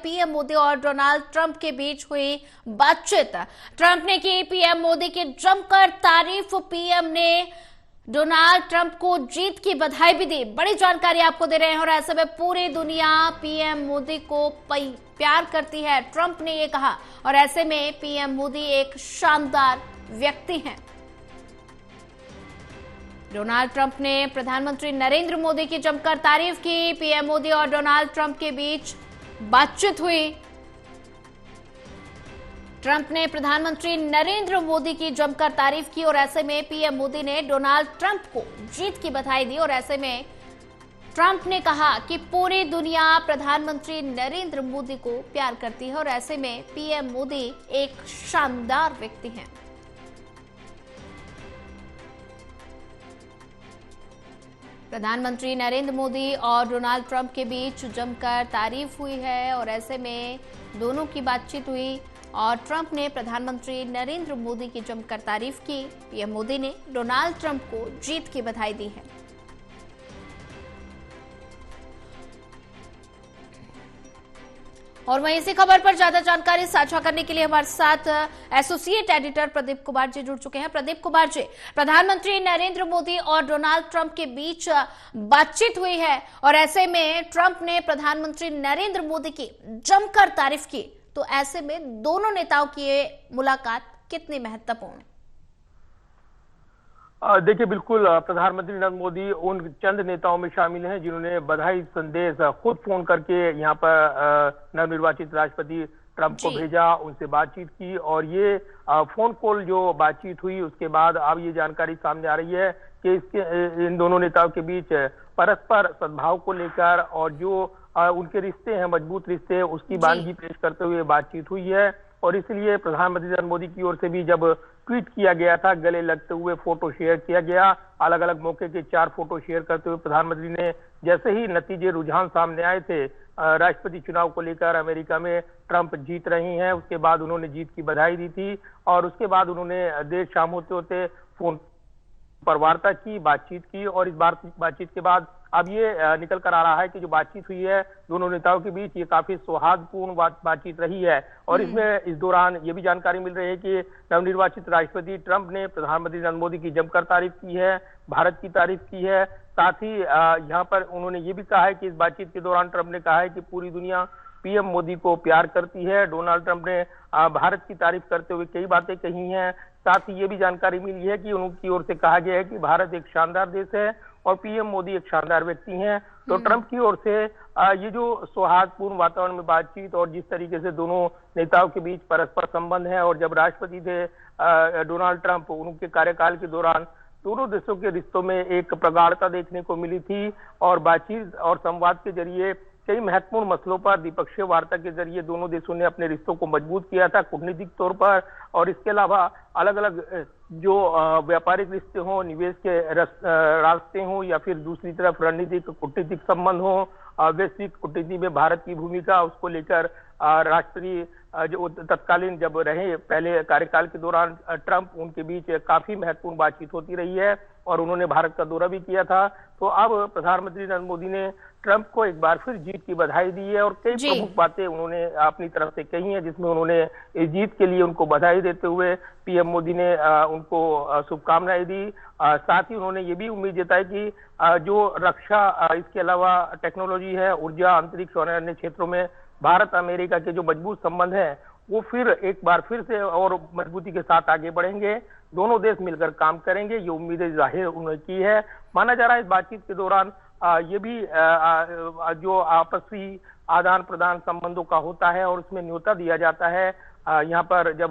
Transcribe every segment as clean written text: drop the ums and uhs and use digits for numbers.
PM Modi और Donald Trump के बीच हुई बातचीत। ट्रंप ने की पीएम मोदी की जमकर तारीफ। पीएम ने डोनाल्ड ट्रंप को जीत की बधाई भी दी। बड़ी जानकारी आपको दे रहे हैं और ऐसे में पूरी दुनिया पीएम मोदी को प्यार करती है, ट्रंप ने ये कहा। और ऐसे में पीएम मोदी एक शानदार व्यक्ति हैं। डोनाल्ड ट्रंप ने प्रधानमंत्री नरेंद्र मोदी की जमकर तारीफ की। पीएम मोदी और डोनाल्ड ट्रंप के बीच बातचीत हुई। ट्रंप ने प्रधानमंत्री नरेंद्र मोदी की जमकर तारीफ की और ऐसे में पीएम मोदी ने डोनाल्ड ट्रंप को जीत की बधाई दी। और ऐसे में ट्रंप ने कहा कि पूरी दुनिया प्रधानमंत्री नरेंद्र मोदी को प्यार करती है और ऐसे में पीएम मोदी एक शानदार व्यक्ति हैं। प्रधानमंत्री नरेंद्र मोदी और डोनाल्ड ट्रंप के बीच जमकर तारीफ हुई है और ऐसे में दोनों की बातचीत हुई और ट्रंप ने प्रधानमंत्री नरेंद्र मोदी की जमकर तारीफ की। पीएम मोदी ने डोनाल्ड ट्रंप को जीत की बधाई दी है। और वहीं इसी खबर पर ज्यादा जानकारी साझा करने के लिए हमारे साथ एसोसिएट एडिटर प्रदीप कुमार जी जुड़ चुके हैं। प्रदीप कुमार जी, प्रधानमंत्री नरेंद्र मोदी और डोनाल्ड ट्रंप के बीच बातचीत हुई है और ऐसे में ट्रंप ने प्रधानमंत्री नरेंद्र मोदी की जमकर तारीफ की, तो ऐसे में दोनों नेताओं की ये मुलाकात कितनी महत्वपूर्ण है? देखिए, बिल्कुल प्रधानमंत्री नरेंद्र मोदी उन चंद नेताओं में शामिल हैं जिन्होंने बधाई संदेश खुद फोन करके यहाँ पर नवनिर्वाचित राष्ट्रपति ट्रंप को भेजा, उनसे बातचीत की। और ये फोन कॉल जो बातचीत हुई उसके बाद अब ये जानकारी सामने आ रही है कि इन दोनों नेताओं के बीच परस्पर सद्भाव को लेकर और जो उनके रिश्ते हैं, मजबूत रिश्ते, उसकी बानगी पेश करते हुए बातचीत हुई है। और इसलिए प्रधानमंत्री नरेंद्र मोदी की ओर से भी जब ट्वीट किया गया था, गले लगते हुए फोटो शेयर किया गया, अलग अलग मौके के 4 फोटो शेयर करते हुए प्रधानमंत्री ने, जैसे ही नतीजे रुझान सामने आए थे राष्ट्रपति चुनाव को लेकर अमेरिका में ट्रंप जीत रही हैं, उसके बाद उन्होंने जीत की बधाई दी थी। और उसके बाद उन्होंने देर शाम होते होते फोन पर वार्ता की, बातचीत की। और इस बातचीत के बाद अब ये निकल कर आ रहा है कि जो बातचीत हुई है दोनों नेताओं के बीच, ये काफी सौहार्दपूर्ण बातचीत रही है। और इसमें इस दौरान ये भी जानकारी मिल रही है कि नवनिर्वाचित राष्ट्रपति ट्रंप ने प्रधानमंत्री नरेंद्र मोदी की जमकर तारीफ की है, भारत की तारीफ की है। साथ ही यहाँ पर उन्होंने ये भी कहा है कि इस बातचीत के दौरान ट्रंप ने कहा है कि पूरी दुनिया पीएम मोदी को प्यार करती है। डोनाल्ड ट्रंप ने भारत की तारीफ करते हुए कई बातें कही हैं। साथ ही ये भी जानकारी मिली है कि उनकी ओर से कहा गया है कि भारत एक शानदार देश है और पीएम मोदी एक शानदार व्यक्ति हैं। तो ट्रंप की ओर से ये जो सौहार्दपूर्ण वातावरण में बातचीत और जिस तरीके से दोनों नेताओं के बीच परस्पर संबंध है, और जब राष्ट्रपति थे डोनाल्ड ट्रंप, उनके कार्यकाल के दौरान दोनों देशों के रिश्तों में एक प्रगाढ़ता देखने को मिली थी। और बातचीत और संवाद के जरिए कई महत्वपूर्ण मसलों पर द्विपक्षीय वार्ता के जरिए दोनों देशों ने अपने रिश्तों को मजबूत किया था कूटनीतिक तौर पर। और इसके अलावा अलग अलग जो व्यापारिक रिश्ते हों, निवेश के रास्ते हों, या फिर दूसरी तरफ रणनीतिक कूटनीतिक संबंध हों, वैश्विक कूटनीति में भारत की भूमिका, उसको लेकर राष्ट्रपति जो तत्कालीन जब रहे पहले कार्यकाल के दौरान ट्रंप, उनके बीच काफी महत्वपूर्ण बातचीत होती रही है और उन्होंने भारत का दौरा भी किया था। तो अब प्रधानमंत्री नरेंद्र मोदी ने ट्रंप को एक बार फिर जीत की बधाई दी है और कई प्रमुख बातें उन्होंने अपनी तरफ से कही हैं, जिसमें उन्होंने इस जीत के लिए उनको बधाई देते हुए पीएम मोदी ने उनको शुभकामनाएं दी। साथ ही उन्होंने ये भी उम्मीद जताई कि जो रक्षा, इसके अलावा टेक्नोलॉजी है, ऊर्जा, अंतरिक्ष और अन्य क्षेत्रों में भारत अमेरिका के जो मजबूत संबंध हैं वो फिर एक बार फिर से और मजबूती के साथ आगे बढ़ेंगे। दोनों देश मिलकर काम करेंगे, ये उम्मीदें जाहिर उन्होंने की है। माना जा रहा है इस बातचीत के दौरान ये भी जो आपसी आदान प्रदान संबंधों का होता है और उसमें न्योता दिया जाता है। यहाँ पर जब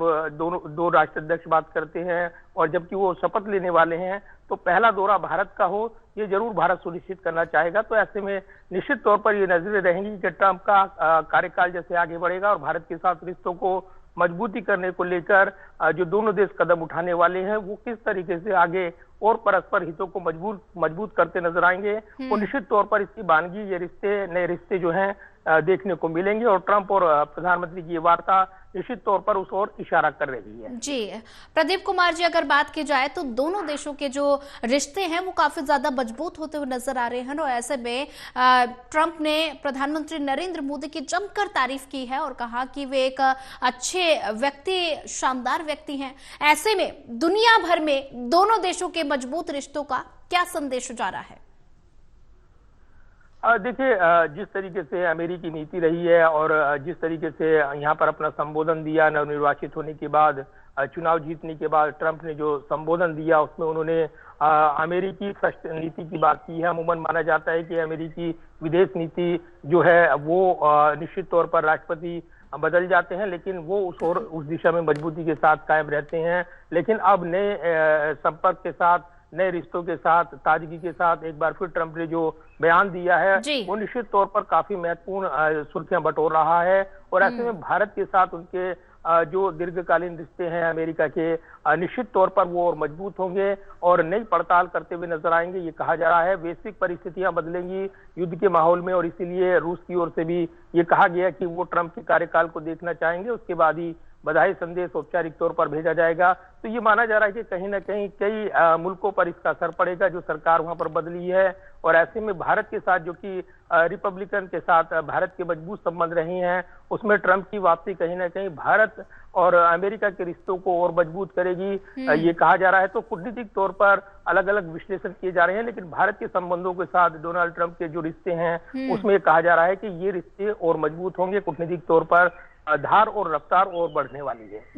दो राष्ट्राध्यक्ष बात करते हैं और जबकि वो शपथ लेने वाले हैं, तो पहला दौरा भारत का हो, ये जरूर भारत सुनिश्चित करना चाहेगा। तो ऐसे में निश्चित तौर पर ये नजरें रहेंगी कि ट्रंप का कार्यकाल जैसे आगे बढ़ेगा और भारत के साथ रिश्तों को मजबूती करने को लेकर जो दोनों देश कदम उठाने वाले हैं वो किस तरीके से आगे और परस्पर हितों को मजबूत करते नजर आएंगे। और निश्चित तौर पर इसकी बानगी ये नए रिश्ते जो हैं देखने को मिलेंगे और ट्रंप और प्रधानमंत्री की ये वार्ता निश्चित तौर पर उस ओर इशारा कर रही है। जी प्रदीप कुमार जी, अगर बात की जाए तो दोनों देशों के जो रिश्ते हैं वो काफी ज्यादा मजबूत होते हुए नजर आ रहे हैं और ऐसे में ट्रंप ने प्रधानमंत्री नरेंद्र मोदी की जमकर तारीफ की है और कहा कि वे एक अच्छे व्यक्ति, शानदार व्यक्ति हैं। ऐसे में दुनिया भर में दोनों देशों के मजबूत रिश्तों का क्या संदेश जा रहा है? देखिए, जिस तरीके से अमेरिकी नीति रही है और जिस तरीके से यहाँ पर अपना संबोधन दिया नवनिर्वाचित होने के बाद, चुनाव जीतने के बाद ट्रंप ने जो संबोधन दिया उसमें उन्होंने अमेरिकी नीति की बात की है। अमूमन माना जाता है कि अमेरिकी विदेश नीति जो है वो निश्चित तौर पर राष्ट्रपति बदल जाते हैं, लेकिन वो उस दिशा में मजबूती के साथ कायम रहते हैं। लेकिन अब नए संपर्क के साथ, नए रिश्तों के साथ, ताजगी के साथ एक बार फिर ट्रंप ने जो बयान दिया है वो निश्चित तौर पर काफी महत्वपूर्ण सुर्खियां बटोर रहा है। और ऐसे में भारत के साथ उनके जो दीर्घकालीन रिश्ते हैं अमेरिका के, निश्चित तौर पर वो और मजबूत होंगे और नई पड़ताल करते हुए नजर आएंगे। ये कहा जा रहा है वैश्विक परिस्थितियां बदलेंगी युद्ध के माहौल में और इसीलिए रूस की ओर से भी ये कहा गया कि वो ट्रंप के कार्यकाल को देखना चाहेंगे, उसके बाद ही बधाई संदेश औपचारिक तौर पर भेजा जाएगा। तो ये माना जा रहा है कि कहीं ना कहीं कई मुल्कों पर इसका असर पड़ेगा जो सरकार वहां पर बदली है। और ऐसे में भारत के साथ, जो कि रिपब्लिकन के साथ भारत के मजबूत संबंध रहे हैं, उसमें ट्रंप की वापसी कहीं ना कहीं भारत और अमेरिका के रिश्तों को और मजबूत करेगी, ये कहा जा रहा है। तो कूटनीतिक तौर पर अलग अलग विश्लेषण किए जा रहे हैं, लेकिन भारत के संबंधों के साथ डोनाल्ड ट्रंप के जो रिश्ते हैं उसमें कहा जा रहा है कि ये रिश्ते और मजबूत होंगे, कूटनीतिक तौर पर धार और रफ्तार और बढ़ने वाली है।